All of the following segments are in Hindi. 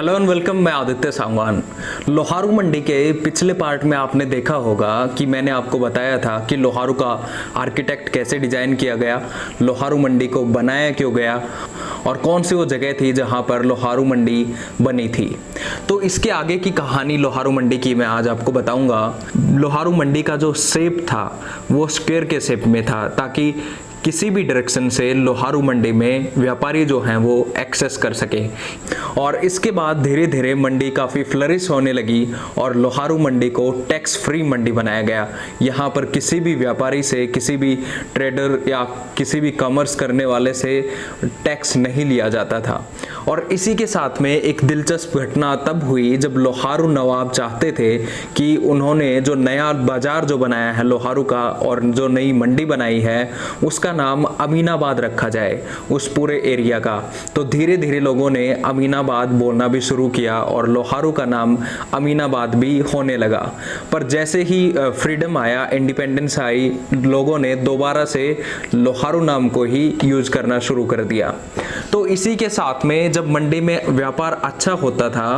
Hello and welcome. मैं आदित्य सांगवान। लोहारू मंडी के पिछले पार्ट में आपने देखा होगा कि मैंने आपको बताया था कि लोहारू का आर्किटेक्ट कैसे डिजाइन किया गया, लोहारू मंडी को बनाया क्यों गया और कौन सी वो जगह थी जहां पर लोहारू मंडी बनी थी। तो इसके आगे की कहानी लोहारू मंडी की मैं आज आपको बताऊंगा। लोहारू मंडी का जो शेप था वो स्क्वायर के शेप में था, ताकि किसी भी डायरेक्शन से लोहारू मंडी में व्यापारी जो हैं वो एक्सेस कर सके। और इसके बाद धीरे धीरे मंडी काफ़ी फ्लरिश होने लगी और लोहारू मंडी को टैक्स फ्री मंडी बनाया गया। यहाँ पर किसी भी व्यापारी से, किसी भी ट्रेडर या किसी भी कॉमर्स करने वाले से टैक्स नहीं लिया जाता था। और इसी के साथ में एक दिलचस्प घटना तब हुई जब लोहारू नवाब चाहते थे कि उन्होंने जो नया बाजार जो बनाया है लोहारू का और जो नई मंडी बनाई है उसका नाम अमीनाबाद रखा जाए उस पूरे एरिया का। तो धीरे धीरे लोगों ने अमीनाबाद बोलना भी शुरू किया और लोहारू का नाम अमीनाबाद भी होने लगा। पर जैसे ही फ्रीडम आया, इंडिपेंडेंस आई, लोगों ने दोबारा से लोहारू नाम को ही यूज करना शुरू कर दिया। तो इसी के साथ में जब मंडी में व्यापार अच्छा होता था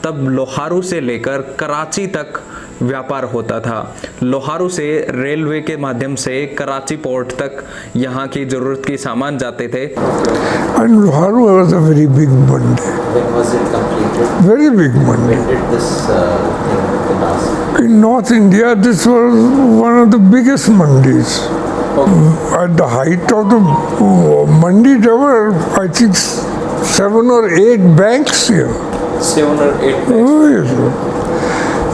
तब लोहारू से लेकर कराची तक व्यापार होता था। लोहारू से रेलवे के माध्यम से कराची पोर्ट तक यहाँ की जरूरत के सामान जाते थे। And Loharu was a very big Mandi. When was it completed? Very big Mandi. When did this thing last? In North India, this was one of the biggest Mandis. At the height of the Mandi, there were, I think, 7 or 8 banks here. 7 or 8 banks. Oh, yes.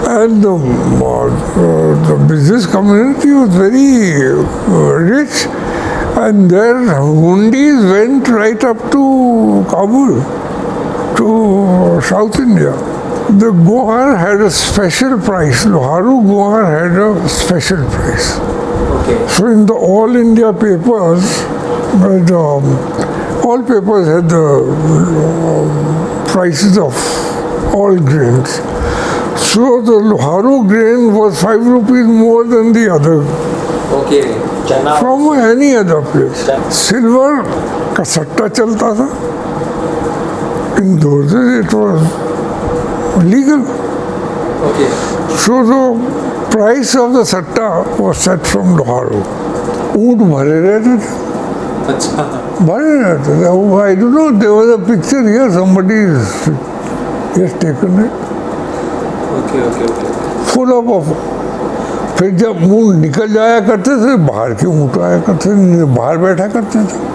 And the business community was very rich, and their hundis went right up to Kabul, to South India. The Gohar had a special price. Loharu Gohar had a special price. Okay. So in the All India papers, all papers had the prices of all grains. So the Loharu grain was 5 rupees more than the other, Okay. Chana. from any other place. Silver का सट्टा चलता था. In those days it was legal. Okay. So the price of the satta was set from Loharu. ऊँट भरे रहते थे. अच्छा. भरे रहते थे. I don't know, there was a picture here, somebody has taken it. Okay, okay, okay. Full of. फिर जब ऊँट निकल जाया करते थे बाहर के ऊँट आया करते थे, बाहर बैठा करते थे.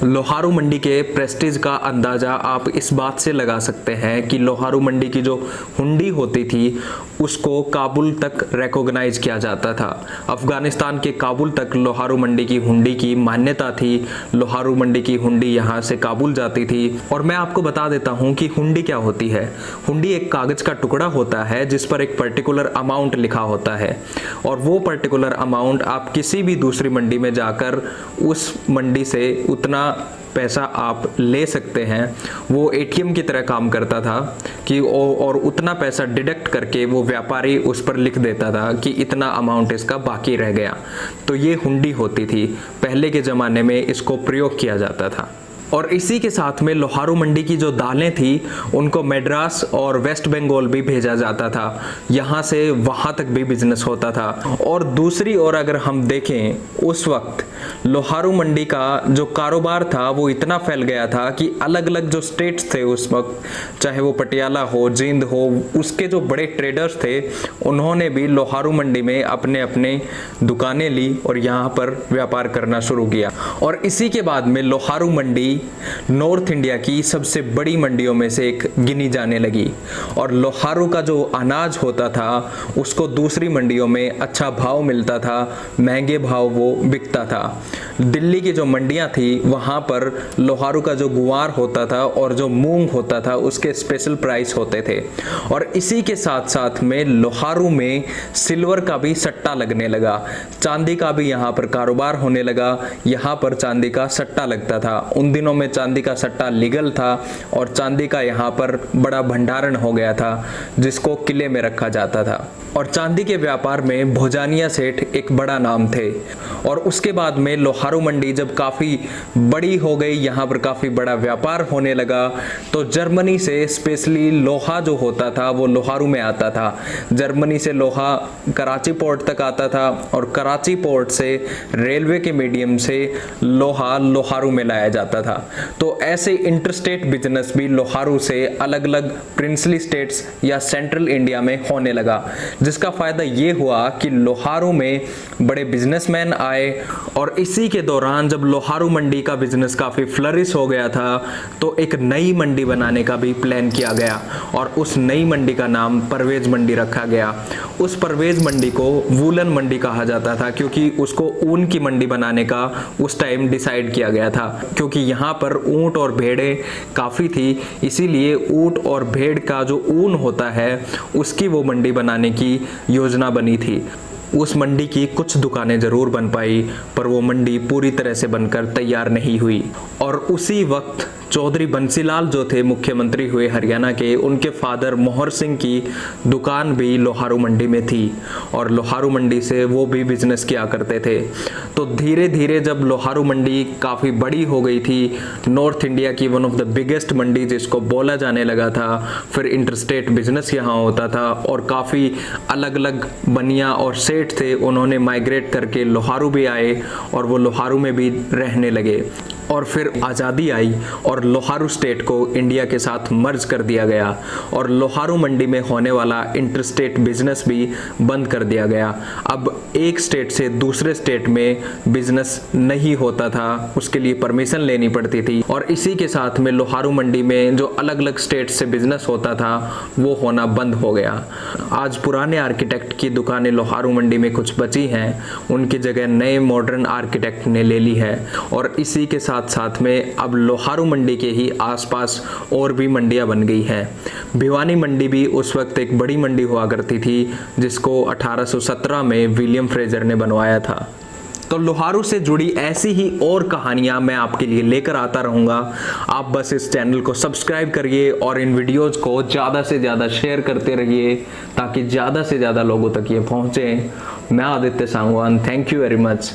लोहारू मंडी के प्रेस्टीज का अंदाज़ा आप इस बात से लगा सकते हैं कि लोहारू मंडी की जो हुंडी होती थी उसको काबुल तक रिकॉग्नाइज किया जाता था। अफ़गानिस्तान के काबुल तक लोहारू मंडी की हुंडी की मान्यता थी। लोहारू मंडी की हुंडी यहाँ से काबुल जाती थी। और मैं आपको बता देता हूँ कि हुंडी क्या होती है। हुंडी एक कागज़ का टुकड़ा होता है जिस पर एक पर्टिकुलर अमाउंट लिखा होता है और वो पर्टिकुलर अमाउंट आप किसी भी दूसरी मंडी में जाकर उस मंडी से उतना पैसा आप ले सकते हैं। वो एटीएम की तरह काम करता था कि और उतना पैसा डिडक्ट करके वो व्यापारी उस पर लिख देता था कि इतना अमाउंट इसका बाकी रह गया। तो ये हुंडी होती थी। पहले के ज़माने में इसको प्रयोग किया जाता था। और इसी के साथ में लोहारू मंडी की जो दालें थी उनको मद्रास और वेस्ट बंगाल भी भेजा जाता था। यहाँ से वहाँ तक भी बिजनेस होता था। और दूसरी ओर अगर हम देखें उस वक्त लोहारू मंडी का जो कारोबार था वो इतना फैल गया था कि अलग अलग जो स्टेट्स थे उस वक्त, चाहे वो पटियाला हो, जींद हो, उसके जो बड़े ट्रेडर्स थे उन्होंने भी लोहारू मंडी में अपने अपने दुकानें ली और यहाँ पर व्यापार करना शुरू किया। और इसी के बाद में लोहारू मंडी नॉर्थ इंडिया की सबसे बड़ी मंडियों में से एक गिनी जाने लगी। और लोहारू का जो अनाज होता था उसको दूसरी मंडियों में अच्छा भाव मिलता था, महंगे भाव वो बिकता था। दिल्ली की जो मंडियां थी वहाँ पर लोहारू का जो गुवार होता था और जो मूंग होता था उसके स्पेशल प्राइस होते थे। और इसी के साथ साथ में लोहारू में सिल्वर का भी सट्टा लगने लगा, चांदी का भी यहाँ पर कारोबार होने लगा। यहाँ पर चांदी का सट्टा लगता था। उन दिनों में चांदी का सट्टा लीगल था और चांदी का यहाँ पर बड़ा भंडारण हो गया था जिसको किले में रखा जाता था। और चांदी के व्यापार में भोजानिया सेठ एक बड़ा नाम थे। और उसके बाद में लोहारू मंडी जब काफ़ी बड़ी हो गई, यहाँ पर काफ़ी बड़ा व्यापार होने लगा, तो जर्मनी से स्पेशली लोहा जो होता था वो लोहारू में आता था। जर्मनी से लोहा कराची पोर्ट तक आता था और कराची पोर्ट से रेलवे के मीडियम से लोहा लोहारू में लाया जाता था। तो ऐसे इंटरस्टेट बिजनेस भी लोहारू से अलग अलग प्रिंसली स्टेट्स या सेंट्रल इंडिया में होने लगा, जिसका फायदा ये हुआ कि लोहारू में बड़े बिजनेसमैन आए। और इसी के दौरान जब लोहारू मंडी का बिजनेस काफी फ्लरिश हो गया था तो एक नई मंडी बनाने का भी प्लान किया गया और उस नई मंडी का नाम परवेज मंडी रखा गया। उस परवेज मंडी को वूलन मंडी कहा जाता था क्योंकि उसको ऊन की मंडी बनाने का उस टाइम डिसाइड किया गया था, क्योंकि यहाँ पर ऊंट और भेड़ें काफ़ी थी, इसीलिए ऊंट और भेड़ का जो ऊन होता है उसकी वो मंडी बनाने की योजना बनी थी। उस मंडी की कुछ दुकानें ज़रूर बन पाई, पर वो मंडी पूरी तरह से बनकर तैयार नहीं हुई। और उसी वक्त चौधरी बंसीलाल जो थे मुख्यमंत्री हुए हरियाणा के, उनके फादर मोहर सिंह की दुकान भी लोहारू मंडी में थी और लोहारू मंडी से वो भी बिजनेस किया करते थे। तो धीरे धीरे जब लोहारू मंडी काफ़ी बड़ी हो गई थी, नॉर्थ इंडिया की वन ऑफ द बिगेस्ट मंडी जिसको बोला जाने लगा था, फिर इंटरस्टेट बिजनेस यहाँ होता था और काफ़ी अलग अलग बनिया और सेठ थे, उन्होंने माइग्रेट करके लोहारू भी आए और वो लोहारू में भी रहने लगे। और फिर आज़ादी आई और लोहारू स्टेट को इंडिया के साथ मर्ज कर दिया गया और लोहारू मंडी में होने वाला इंटरस्टेट बिजनेस भी बंद कर दिया गया। अब एक स्टेट से दूसरे स्टेट में बिजनेस नहीं होता था, उसके लिए परमिशन लेनी पड़ती थी और इसी के साथ में लोहारू मंडी में जो अलग अलग स्टेट से बिजनेस होता था वो होना बंद हो गया। आज पुराने आर्किटेक्ट की दुकानें लोहारू मंडी में कुछ बची हैं, उनकी जगह नए मॉडर्न आर्किटेक्ट ने ले ली है और इसी के साथ में अब लोहारू मंडी के ही आसपास और भी मंडियां बन गई हैं। भिवानी मंडी भी उस वक्त एक बड़ी मंडी हुआ करती थी जिसको 1817 में विलियम फ्रेजर ने बनवाया था। तो लोहारू से जुड़ी ऐसी ही और कहानियां मैं आपके लिए लेकर आता रहूंगा। आप बस इस चैनल को सब्सक्राइब करिए और इन वीडियोस को ज़्यादा से ज़्यादा शेयर करते रहिए ताकि ज़्यादा से ज़्यादा लोगों तक ये पहुंचे। मैं Aditya Sangwan, thank you very much.